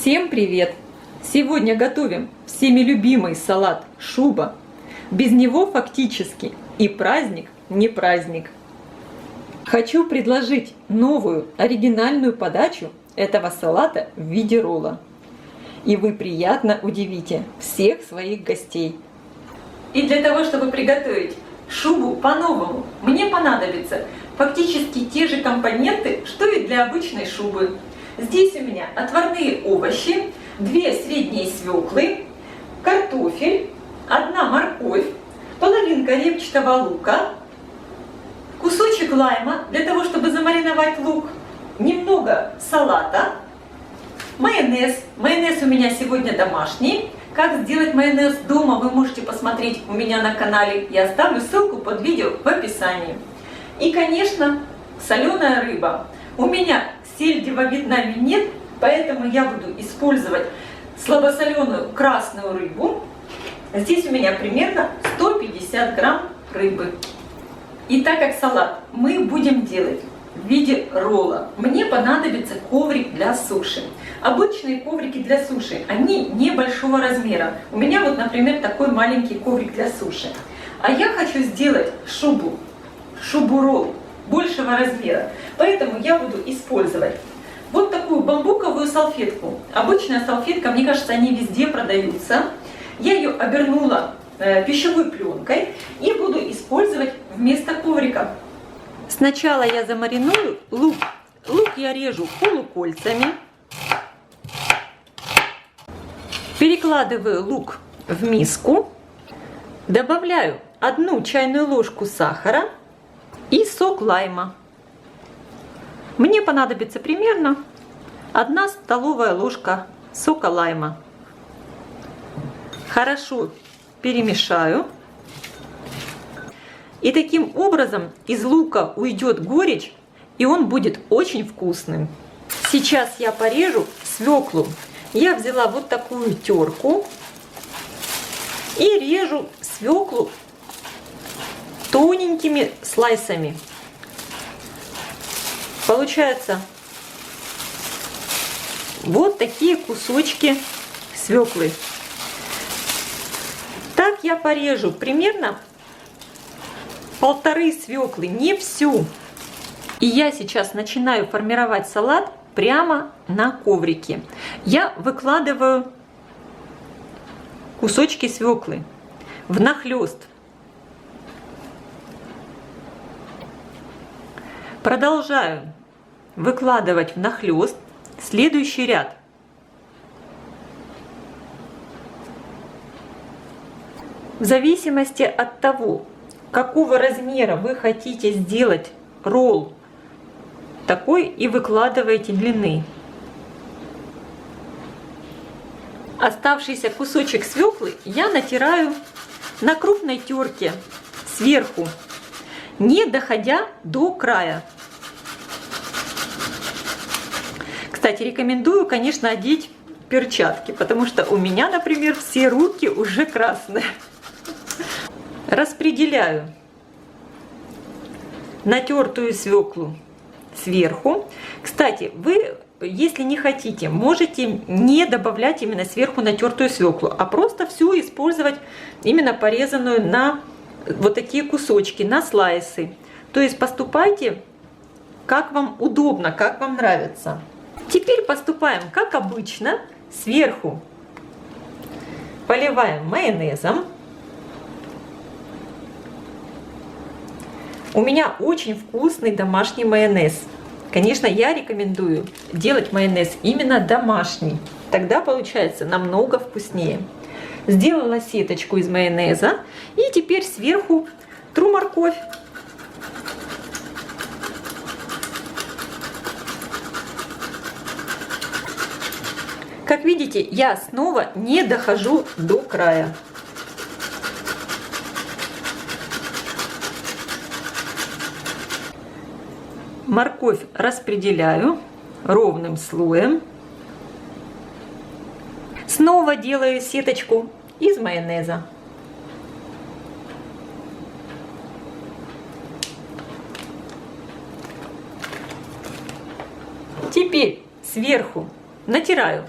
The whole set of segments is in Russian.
Всем привет! Сегодня готовим всеми любимый салат шуба. Без него фактически и праздник не праздник. Хочу предложить новую оригинальную подачу этого салата в виде ролла. И вы приятно удивите всех своих гостей. И для того, чтобы приготовить шубу по-новому, мне понадобятся фактически те же компоненты, что и для обычной шубы. Здесь у меня отварные овощи, 2 средние свеклы, картофель, 1 морковь, половинка репчатого лука, кусочек лайма для того, чтобы замариновать лук, немного салата, майонез. Майонез у меня сегодня домашний. Как сделать майонез дома, вы можете посмотреть у меня на канале. Я оставлю ссылку под видео в описании. И, конечно, соленая рыба. У меня сельди во Вьетнаме нет, поэтому я буду использовать слабосоленую красную рыбу. Здесь у меня примерно 150 грамм рыбы. И так как салат мы будем делать в виде ролла, мне понадобится коврик для суши. Обычные коврики для суши, они небольшого размера. У меня вот, например, такой маленький коврик для суши. А я хочу сделать шубу-ролл большего размера. Поэтому я буду использовать вот такую бамбуковую салфетку. Обычная салфетка, мне кажется, они везде продаются. Я ее обернула пищевой пленкой и буду использовать вместо коврика. Сначала я замариную лук. Лук я режу полукольцами. Перекладываю лук в миску. Добавляю 1 чайную ложку сахара и сок лайма. Мне понадобится примерно 1 столовая ложка сока лайма. Хорошо перемешаю. И таким образом из лука уйдет горечь, и он будет очень вкусным. Сейчас я порежу свеклу. Я взяла вот такую терку и режу свеклу тоненькими слайсами. Получается вот такие кусочки свеклы. Так я порежу примерно 1,5 свеклы, не всю. И я сейчас начинаю формировать салат прямо на коврике. Я выкладываю кусочки свеклы внахлёст. Продолжаю выкладывать внахлёст следующий ряд. В зависимости от того, какого размера вы хотите сделать ролл, такой и выкладываете длины. Оставшийся кусочек свеклы я натираю на крупной терке сверху, не доходя до края. Кстати, рекомендую, конечно, одеть перчатки, потому что у меня, например, все руки уже красные. Распределяю натертую свеклу сверху. Кстати, вы, если не хотите, можете не добавлять именно сверху натертую свеклу, а просто всю использовать именно порезанную на вот такие кусочки, на слайсы. То есть поступайте как вам удобно, как вам нравится. Теперь поступаем как обычно. Сверху поливаем майонезом. У меня очень вкусный домашний майонез. Конечно, я рекомендую делать майонез именно домашний. Тогда получается намного вкуснее. Сделала сеточку из майонеза. И теперь сверху тру морковь. Как видите, я снова не дохожу до края. Морковь распределяю ровным слоем. Снова делаю сеточку из майонеза. Теперь сверху натираю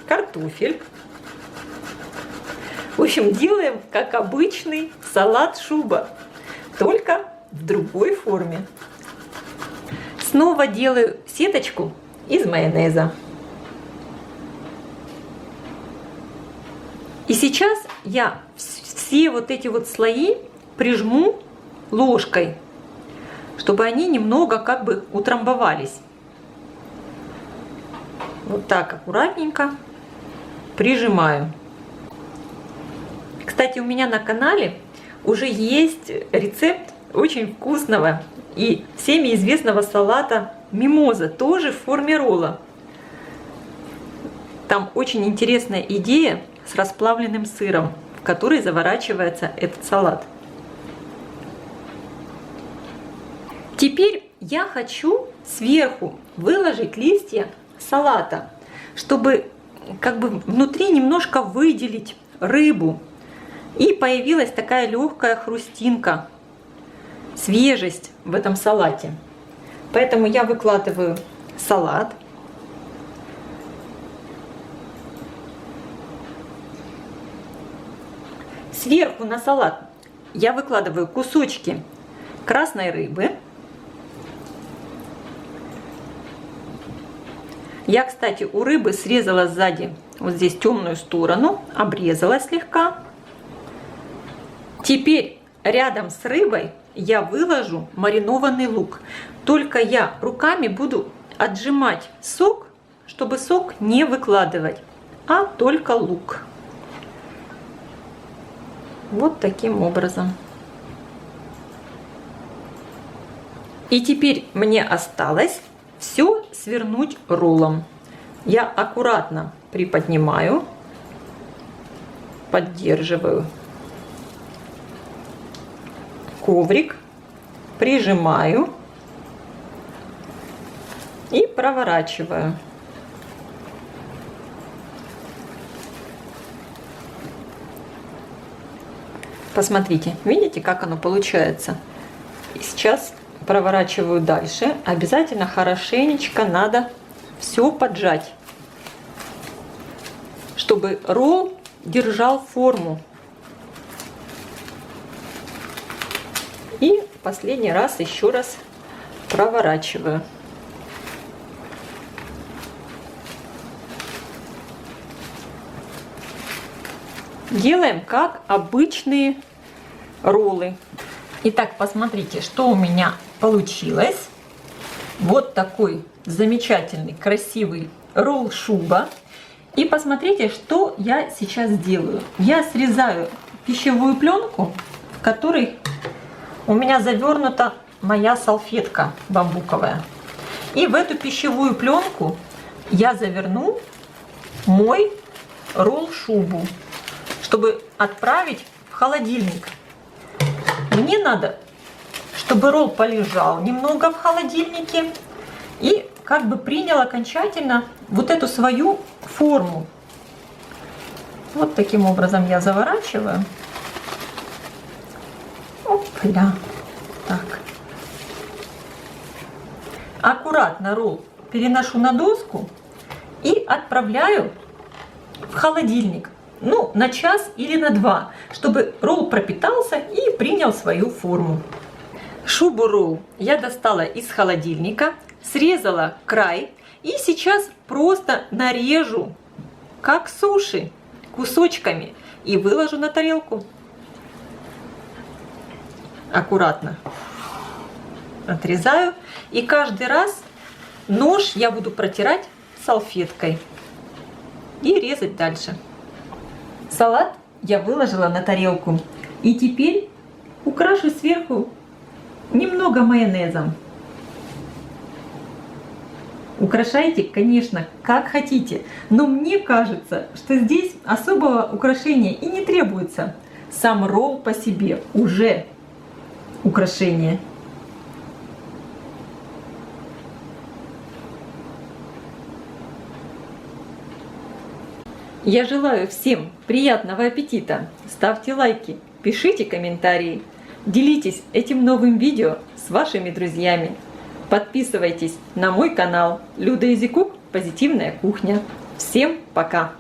картофель. В общем, делаем как обычный салат шуба, только в другой форме. Снова делаю сеточку из майонеза. И сейчас я все вот эти вот слои прижму ложкой, чтобы они немного как бы утрамбовались. Вот так аккуратненько прижимаю. Кстати, у меня на канале уже есть рецепт очень вкусного и всеми известного салата мимоза, тоже в форме ролла. Там очень интересная идея с расплавленным сыром, в который заворачивается этот салат. Теперь я хочу сверху выложить листья салата, чтобы как бы внутри немножко выделить рыбу. И появилась такая легкая хрустинка, свежесть в этом салате. Поэтому я выкладываю салат. Сверху на салат я выкладываю кусочки красной рыбы. Я, кстати, у рыбы срезала сзади вот здесь темную сторону, обрезала слегка. Теперь рядом с рыбой я выложу маринованный лук. Только я руками буду отжимать сок, чтобы сок не выкладывать, а только лук. Вот таким образом. И теперь мне осталось все свернуть роллом. Я аккуратно приподнимаю, поддерживаю коврик, прижимаю и проворачиваю. Посмотрите, видите, как оно получается? И сейчас проворачиваю дальше. Обязательно хорошенечко надо все поджать, чтобы ролл держал форму. И последний раз еще раз проворачиваю. Делаем как обычные роллы. Итак, посмотрите, что у меня получилось. Вот такой замечательный, красивый ролл шуба. И посмотрите, что я сейчас делаю. Я срезаю пищевую пленку, в которой у меня завернута моя салфетка бамбуковая. И в эту пищевую пленку я заверну мой ролл шубу, чтобы отправить в холодильник. Мне надо, чтобы ролл полежал немного в холодильнике и как бы принял окончательно вот эту свою форму. Вот таким образом я заворачиваю. Опля. Так. Аккуратно ролл переношу на доску и отправляю в холодильник. Ну, на час или на 2, чтобы ролл пропитался и принял свою форму. Шубу ролл я достала из холодильника, срезала край и сейчас просто нарежу, как суши, кусочками и выложу на тарелку. Аккуратно отрезаю, и каждый раз нож я буду протирать салфеткой и резать дальше. Салат я выложила на тарелку, и теперь украшу сверху немного майонезом. Украшайте, конечно, как хотите, но мне кажется, что здесь особого украшения и не требуется. Сам ролл по себе уже украшение. Я желаю всем приятного аппетита. Ставьте лайки, пишите комментарии, делитесь этим новым видео с вашими друзьями. Подписывайтесь на мой канал Люда Изикук Позитивная кухня. Всем пока!